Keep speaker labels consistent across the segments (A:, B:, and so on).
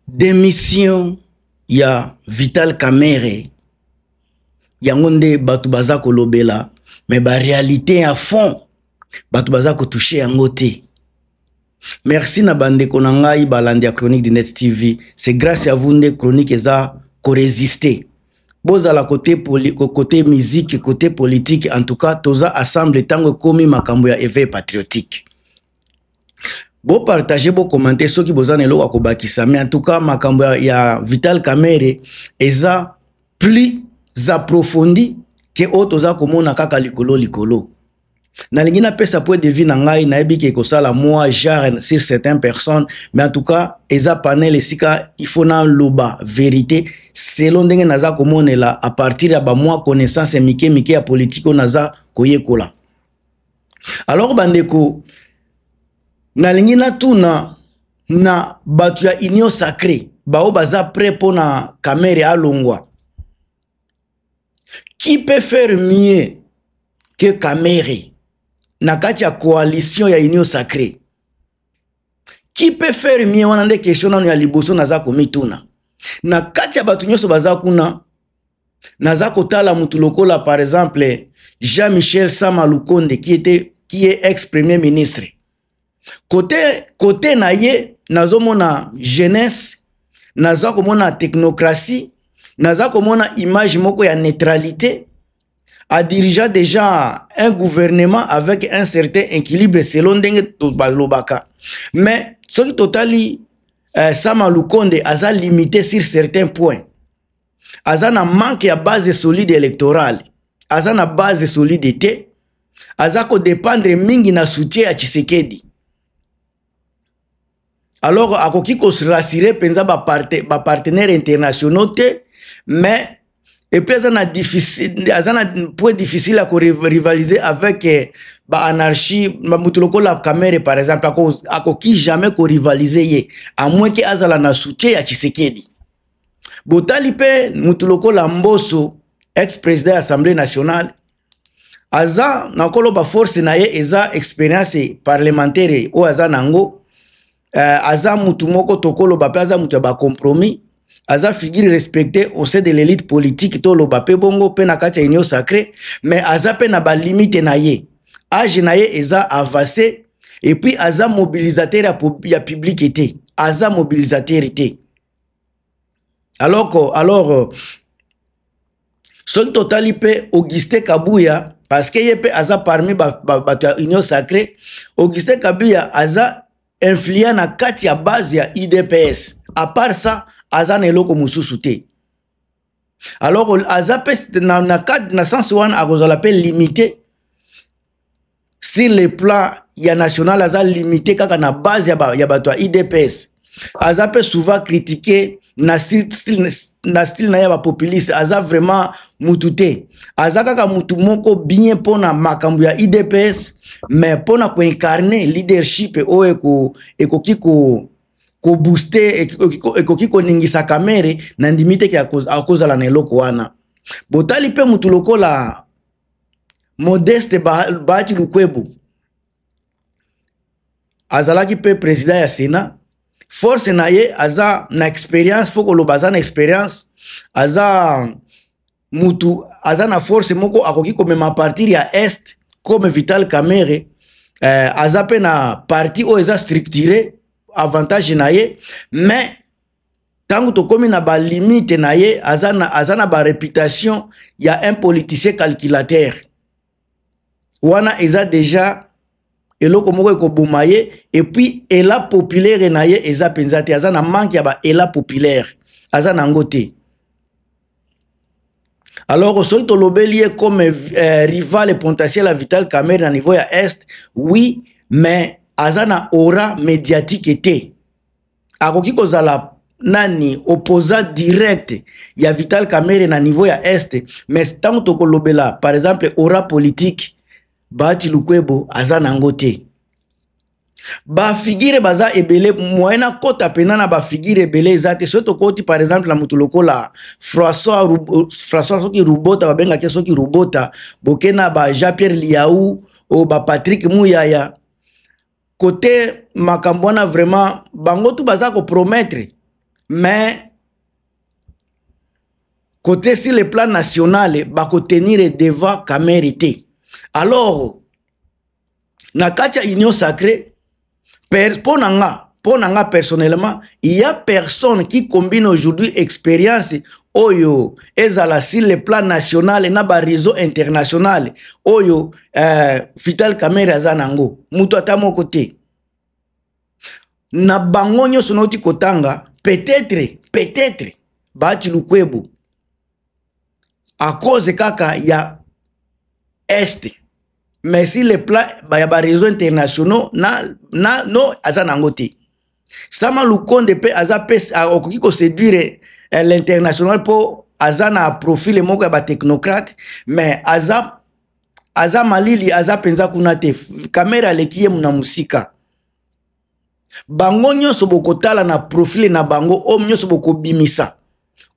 A: démission ya Vital Kamerhe yango nde batu baza kolobela mais ba réalité à fond batu baza ko toucher yango te. Merci na bandeko na ngai balandi ya Chronique du Net TV, c'est grâce à vous nde chronique eza ko résister. Bozala côté musique, côté politique, en tout cas toza assemble tango komi makambo ya éveil patriotique. Bo partager, bo commenter ceux qui bozane lo akobakisa, mais en tout cas makambo ya Vital Kamerhe eza plus approfondi que otoza komona kaka likolo. Na lingina pesa point de vue na ngai na ebi ke kosala moi genre sur certaines personnes, mais en tout cas eza panel esika il faut na loba vérité selon ndenge naza komonela à partir ya ba moi connaissance mike ya politique naza koyekola. Alors bandeko na lingina tuna na batu ya union sacrée bao baza prêt pour na Kamerhe alongwa. Qui peut faire mieux que Kamerhe na kati ya coalition ya union sacrée? Qui peut faire mieux? Wana nde question nanu ya liboso naza komituna. Na kati ya batu nyonso baza kuna naza kotala mutu lokola par exemple Jean-Michel Sama Lukonde qui est ex-premier ministre. Côté na ye nazomona jeunesse, naza komona technocratie, naza komona image moko ya neutralité, a dirigé déjà un gouvernement avec un certain équilibre selon ndenge balobaka. Mais ce qui totali Sama Lukonde aza limité sur certains points. Aza na manque ya base solide électorale, aza na base solidité, aza ko dépendre mingi na soutien ya Tshisekedi. Alors akoki ko se rassurer penza ba partenaires internationaux te, mais et puis azana point difficile à rivaliser avec ba anarchie ba mutuloko la Kamerhe par exemple akoki jamais ko rivaliser ye à moins que azala na soutien ya Tshisekedi. Botali pe mutuloko la Mboso ex-président de l'Assemblée nationale aza na kolo ba force na ye eza expérience parlementaire o aza nango aza mutu moko tokolo ba pe aza mutu ba compromis. Aza figure respecté au sein de l'élite politique to lo bape bongo pe na kati ya union sacrée, mais aza pe na ba limite na ye. Age na ye eza avancé et puis aza mobilisateur ya publicité, aza mobilisateur te. Alors ce totali pe Augustin Kabuya parce que ye pe aza parmi ba union sacrée, Augustin Kabuya aza influent na kati ya base ya IDPS. À part ça aza na eloko mususu te. Alors aza pe na sens wana akozala pe limité sur le plan ya national, aza limité kaka na base ya bato ya IDPS. Aza pe souvent critiqué na style na ya ba populiste, aza vraiment mutu te. Aza kaka mutu moko bien pona makambo ya IDPS, mais pona ko incarner leadership o ekoki ko booster ekoki ko ningisa Kamerhe na ndimite ki akozala na eloko wana. Botali pe mutu lokola Modeste Bahati Lukwebo azalaki pe président ya Sénat. Force na ye aza na expérience, foko lo baza na expérience, aza mutu aza na force moko akoki ko mema partir ya Est comme Vital Kamerhe. Aza pe na parti o eza structuré avantage na ye, mais tangu to komi na ba limite na ye azana ba réputation ya un politicien calculateur. Wana eza déjà eloko moko ko bumaye et puis ela populaire na ye eza penzate azana manque ya ba ela populaire azana ngote. Alors so to lobeli comme rival potentiel à Vital Kamerhe na niveau ya Est, oui, mais azana aura médiatique te. Akoki kozala nani opposant direct ya Vital Kamerhe na niveau ya Est, mais tango to kolobela par exemple aura politique Bahati Lukwebo azana ngote. Ba figure baza ebele moyena kota penana ba figure ebele ezate soto koti par exemple la mutuloko la François soki Rubota babenga ke soki Rubota bokena ba Jean-Pierre Liaou o ba Patrick Muyaya côté makambwana vraiment bango tu baza ko promettre mais côté sur le plan national bako tenir devant Kamere. Alors na katia union sacrée pour nanga personnellement, il y a personne qui combine aujourd'hui expérience oyo ezala sur le plan national et na ba réseau international oyo Vital Kamerhe azanango muto atamo côté na bangonyo sonoti kotanga peut-être Bahati Lukwebo à cause kaka ya est. Mais si les plans ya ba réseau internationaux no azanango te. Sama Lukonde pe aza pes okoki ko séduire l'international pour azana profil moko ya ba technocrate, mais aza malili aza penza kuna te. Kamera lekiye muna musika. Bango nyonso bokotala na profil na bango o nyonso bokobimisa.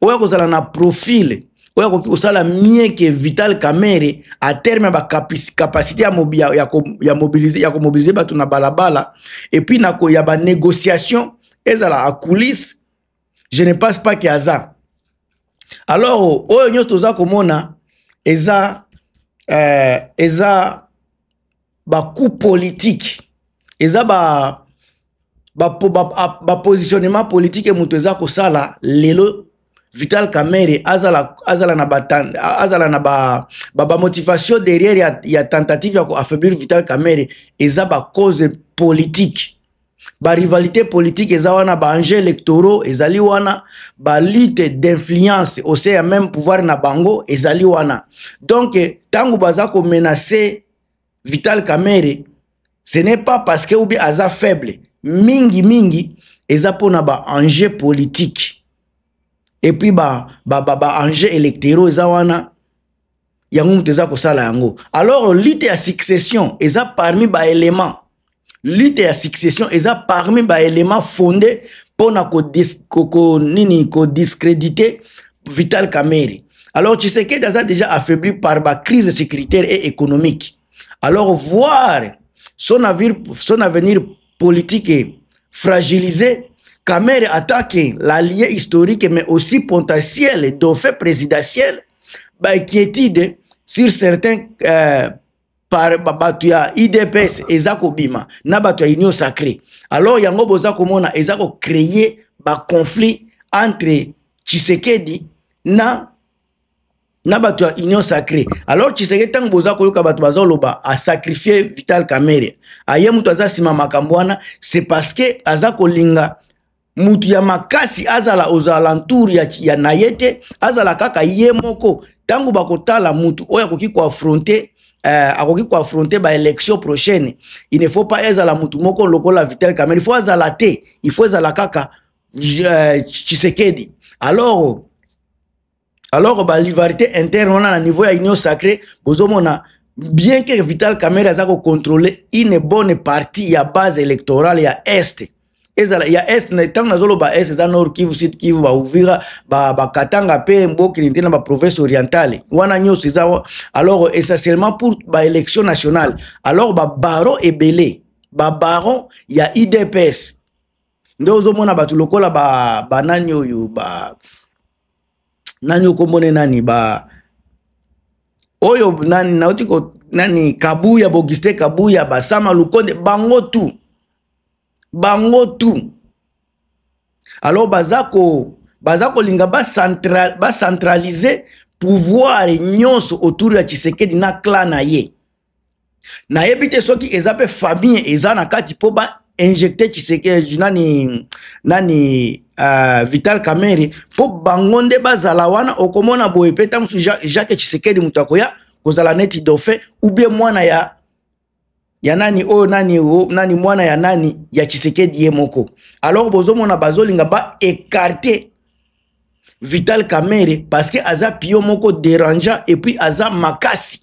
A: Oya kozala na profil oya koki kosala mieux que Vital Kamerhe à terme ba capacité ya mobiliser batu na balabala et puis na ko ya ba négociation ezala à coulisses. Je ne pense pas qu'il y a ça. Alors oyo nyonso toza komona eza ba coup politique eza ba positionnement politique et mutu eza kosala lelo Vital Kamerhe azala na ba motivation derrière ya tentative ya ko affaiblir Vital Kamerhe eza ba cause politique ba rivalité politique eza wana ba enjeux électoraux ezali wana ba lutte d'influence au sein même pouvoir na bango ezali wana. Donc tangu baza ko menacer Vital Kamerhe ce n'est pas parce que ubi aza faible mingi eza pona ba enjeux politique et puis enjeux électoraux eza wana yango mutu eza kosala yango. Alors lutte ya succession eza parmi ba éléments lutte ya succession eza parmi ba éléments fondés pona ko discréditer Vital Kamerhe. Alors Tshisekedi a déjà affaibli par ba crise sécuritaire et économique. Alors voir son avenir politique fragilisé, Kamerhe attaque l'allié historique mais aussi potentiel dauphin présidentiel, bah inquiétude sur certains par batuya IDPS ezako bima na batuya union sacrée. Alors yango boza komona ezako créer ba conflit entre Tshisekedi na batuya union sacrée. Alors Tshisekedi tang boza koyoka batu bazoloba a sacrifier Vital Kamerhe aye mutu aza sima makambo wana, c'est parce que azako linga mutu ya makasi azala aux alentours ya nayete azala kaka ye moko tangu bakotala mutu oya koki ko affronter ba élection prochaine. Il ne faut pas ezala mutu moko lokola Vital Kamerhe, il faut azala te, il faut ezala kaka Tshisekedi. Alors ba rivalité interne on a niveau ya union sacrée bozomona bien que Vital Kamerhe azako contrôler une bonne partie ya base électorale ya est. Ezala ya est na tang nazolo ba est za nord Kivu Sud Kivu ba Uvira ba Katanga pe mboki na ba province orientale wana nyos za. Alors essentiellement pour ba élection nationale. Alors ba baron ebele ba baron ya IDPS ndozo mona batu lokola ba nani oyo ba nani kombone nani ba oyo nani nautiko nani Kabuya Bogiste Kabuya ba Sama Lukonde bango tout. Alors bazako linga ba centraliser pouvoir nyonso autour ya Tshisekedi na clan na ye. Na yebite soki ezape famille ezana kati po ba injecter Tshisekedi nani Vital Kamerhe po bangonde bazala wana okomona boye peta musu Jacques Tshisekedi mutu akoya kozala neti dauphin ou bien mwana ya nani nani mwana ya nani ya Tshisekedi ye moko. Alors bozomona bazolinga ba écarter Vital Kamerhe parce que aza pio moko dérangeant et puis aza makasi.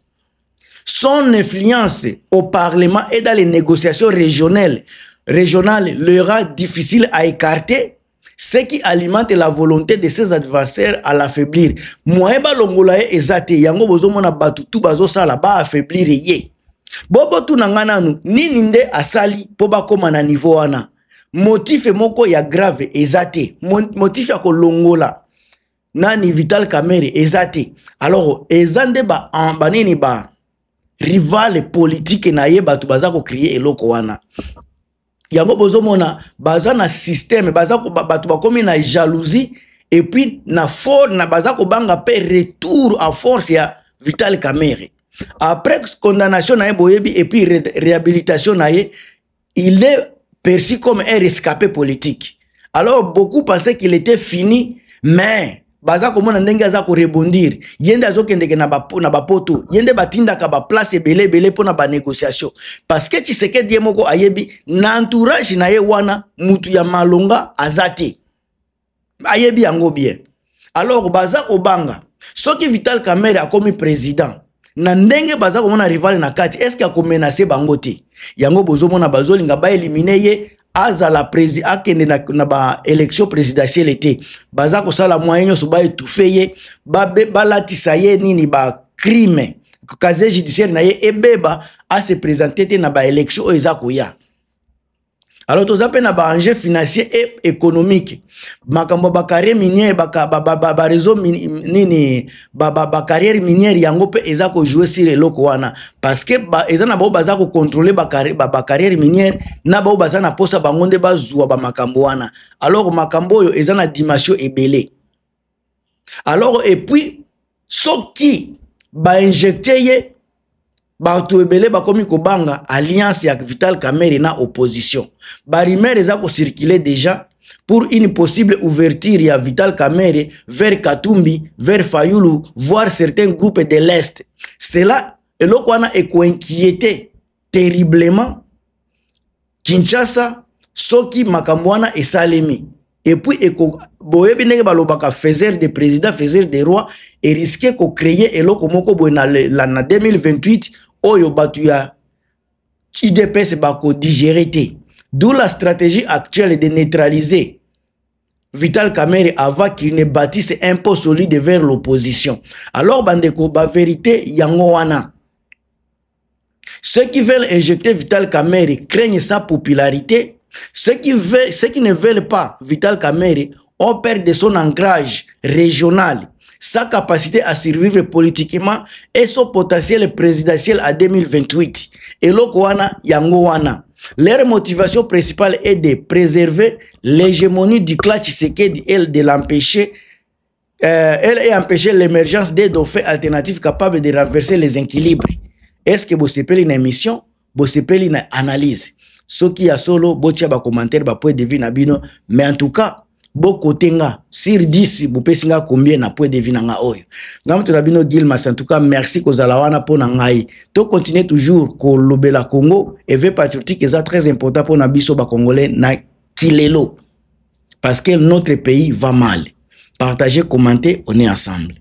A: Son influence au parlement et dans les négociations régionales le rend difficile à écarter, ce qui alimente la volonté de ses adversaires à l'affaiblir. Moye ba longola ye ezate yango bozomona batu tu bazosala ba affaiblir ye. Bobo tu nangananu nini nde asali po bakoma na niveau wana. motif moko ya grave ezate motif ya kolongola nani Vital Kamerhe ezate alors ezande ba banini ba rival politique na ye batu baza ko créer eloko wana yango bozomona baza na système baza ko batu bakomi na jalousie et puis na fort na baza ko banga pe retour à force ya Vital Kamerhe après condamnation na ye boyebi et puis réhabilitation na ye il est perçu comme un rescapé politique. Alors beaucoup pensaient qu'il était fini, mais baza komona ndenge aza ko rebondir. Yende azokendeke na ba poto, yende batinda ka ba place belé pona ba négociation. Parce que Tshisekedi yemoko ayebi na entourage na ye wana mutu ya malonga azate. Ayebi yango bien. Alors baza kobanga, soki Vital Kamerhe akomi président, na ndenge baza komona rival na kati, est-ce qu'il a menacer bango te? Yango bozomona bazolinga ba éliminer ye aza la président akende na ba élection présidentielle été baza ko sala moyen so ba étouffer ye ba latisa ye nini ba crime casier judiciaire na ye ebeba a se présenter na ba élection eza koya. Alors tous appels na ba enjeu financier et économique makambo ba carrière minière ba réseau nini ba carrière minière yango pe eza ko jouer sur eloko wana parce que eza na ba baza ko contrôler ba carrière minière na ba baza na posa bangonde ba zuwa ba makambo wana alors makambo yo eza na dimension ebele alors et puis soki ba injecter ye Batu ebele bakomi kobanga alliance ya Vital Kamerhe na opposition. Ba rumeur eza ko circuler déjà pour une possible ouverture ya Vital Kamerhe vers Katumbi, vers Fayulu, voire certains groupes de l'Est. Cela eloko wana eko inquiété terriblement Kinshasa soki makambo wana esalemi. Et puis eko boyebi ndenge balobaka faiseur de président, faiseur de roi et risquer ko créer eloko moko boye na 2028 oyo batu ya UDPS bako digérer te. D'où la stratégie actuelle de neutraliser Vital Kamerhe avant qu'il ne bâtisse un peu solide vers l'opposition. Alors bandeko ba vérité yango wana. Ceux qui veulent injecter Vital Kamerhe craignent sa popularité. Ceux qui ne veulent pas Vital Kamerhe ont peur de son ancrage régional, sa capacité à survivre politiquement et son potentiel présidentiel à 2028. Et l'Okwana Yangowana. Leur motivation principale est de préserver l'hégémonie du clan Tshisekedi et de l'empêcher empêcher l'émergence des dauphin alternatifs capables de renverser les équilibres. Est-ce que vous savez une émission? Vous savez une analyse? Ce qui a solo, botia ba commentaire, ba point de vue na bino, mais en tout cas, boko tenga, sur 10, vous pouvez singa combien na point de vue na nga oyo. Ngam tu bino Gilmas, en tout cas, merci ko zalawana po na ngai. To continuer toujours ko lobela Congo, et veut patriotique, c'est très important pour na biso ba congolais na kilelo. Parce que notre pays va mal. Partagez, commentez, on est ensemble.